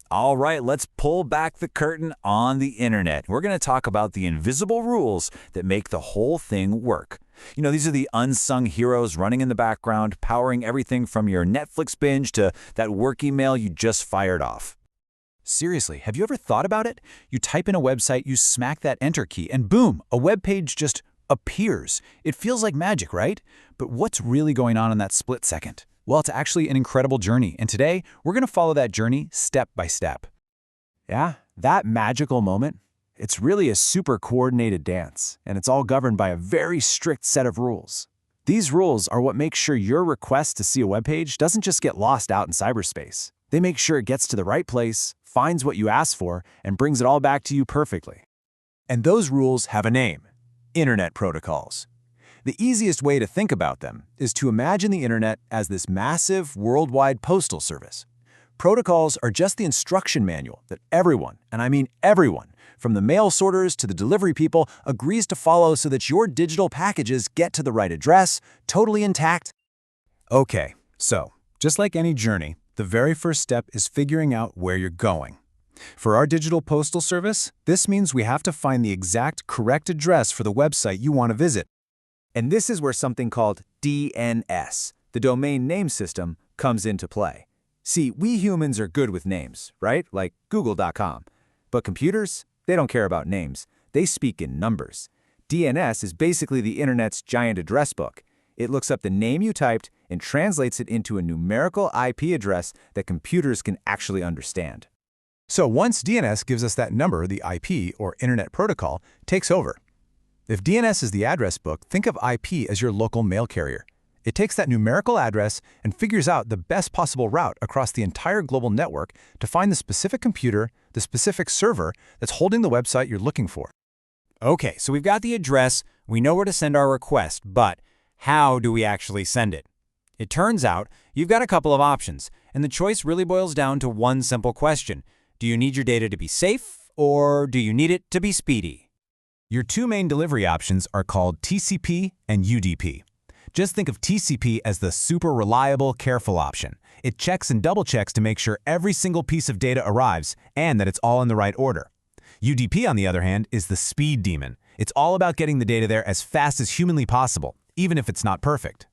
All right, let's pull back the curtain on the internet. We're going to talk about the invisible rules that make the whole thing work. These are the unsung heroes running in the background, powering everything from your Netflix binge to that work email you just fired off. Seriously, have you ever thought about it? You type in a website, you smack that enter key, and boom, a web page just appears. It feels like magic, right? But what's really going on in that split second? Well, it's actually an incredible journey, and today we're going to follow that journey step by step. Yeah, that magical moment, it's really a super coordinated dance, and it's all governed by a very strict set of rules. These rules are what make sure your request to see a web page doesn't just get lost out in cyberspace. They make sure it gets to the right place, finds what you asked for, and brings it all back to you perfectly. And those rules have a name: Internet protocols. The easiest way to think about them is to imagine the internet as this massive worldwide postal service. Protocols are just the instruction manual that everyone, and I mean everyone, from the mail sorters to the delivery people, agrees to follow so that your digital packages get to the right address, totally intact. Okay, so just like any journey, the very first step is figuring out where you're going. For our digital postal service, this means we have to find the exact correct address for the website you want to visit. And this is where something called DNS, the domain name system, comes into play. See, we humans are good with names, right? Like Google.com. But computers, they don't care about names. They speak in numbers. DNS is basically the internet's giant address book. It looks up the name you typed and translates it into a numerical IP address that computers can actually understand. So once DNS gives us that number, the IP, or Internet Protocol, takes over. If DNS is the address book, think of IP as your local mail carrier. It takes that numerical address and figures out the best possible route across the entire global network to find the specific computer, the specific server that's holding the website you're looking for. Okay, so we've got the address, we know where to send our request, but how do we actually send it? It turns out you've got a couple of options, and the choice really boils down to one simple question. Do you need your data to be safe, or do you need it to be speedy? Your two main delivery options are called TCP and UDP. Just think of TCP as the super reliable, careful option. It checks and double-checks to make sure every single piece of data arrives and that it's all in the right order. UDP, on the other hand, is the speed demon. It's all about getting the data there as fast as humanly possible, even if it's not perfect.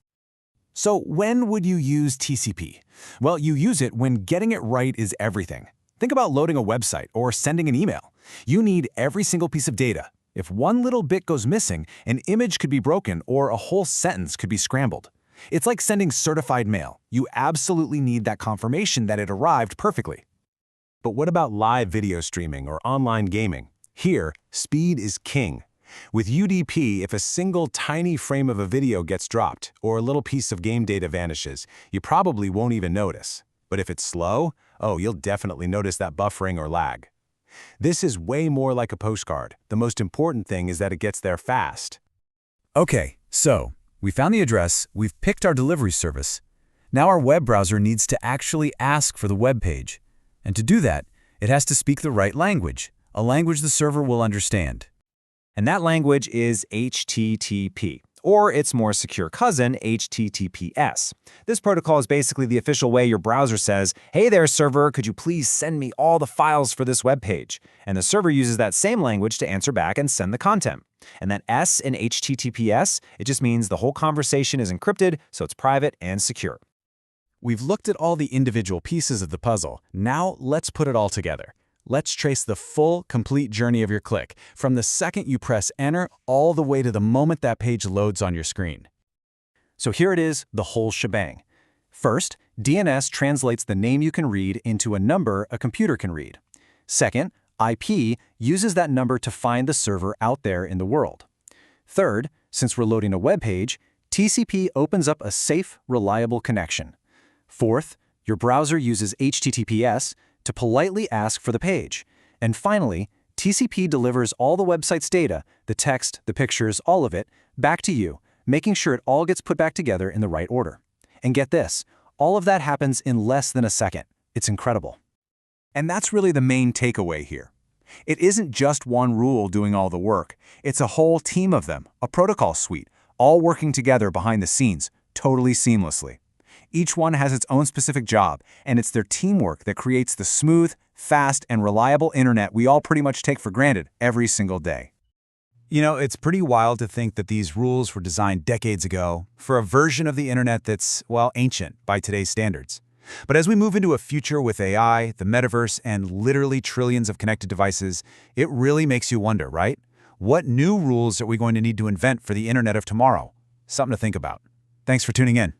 So when would you use TCP? Well, you use it when getting it right is everything. Think about loading a website or sending an email. You need every single piece of data. If one little bit goes missing, an image could be broken or a whole sentence could be scrambled. It's like sending certified mail. You absolutely need that confirmation that it arrived perfectly. But what about live video streaming or online gaming? Here, speed is king. With UDP, if a single tiny frame of a video gets dropped or a little piece of game data vanishes, you probably won't even notice. But if it's slow, oh, you'll definitely notice that buffering or lag. This is way more like a postcard. The most important thing is that it gets there fast. Okay, so we found the address, we've picked our delivery service. Now our web browser needs to actually ask for the web page. And to do that, it has to speak the right language, a language the server will understand. And that language is HTTP, or its more secure cousin, HTTPS. This protocol is basically the official way your browser says, "Hey there, server, could you please send me all the files for this web page?" And the server uses that same language to answer back and send the content. And that S in HTTPS, it just means the whole conversation is encrypted, so it's private and secure. We've looked at all the individual pieces of the puzzle. Now let's put it all together. Let's trace the full, complete journey of your click, from the second you press enter all the way to the moment that page loads on your screen. So here it is, the whole shebang. First, DNS translates the name you can read into a number a computer can read. Second, IP uses that number to find the server out there in the world. Third, since we're loading a web page, TCP opens up a safe, reliable connection. Fourth, your browser uses HTTPS to politely ask for the page. And finally, TCP delivers all the website's data, the text, the pictures, all of it, back to you, making sure it all gets put back together in the right order. And get this, all of that happens in less than a second. It's incredible. And that's really the main takeaway here. It isn't just one rule doing all the work. It's a whole team of them, a protocol suite, all working together behind the scenes, totally seamlessly. Each one has its own specific job, and it's their teamwork that creates the smooth, fast, and reliable internet we all pretty much take for granted every single day. You know, it's pretty wild to think that these rules were designed decades ago for a version of the internet that's, well, ancient by today's standards. But as we move into a future with AI, the metaverse, and literally trillions of connected devices, it really makes you wonder, right? What new rules are we going to need to invent for the internet of tomorrow? Something to think about. Thanks for tuning in.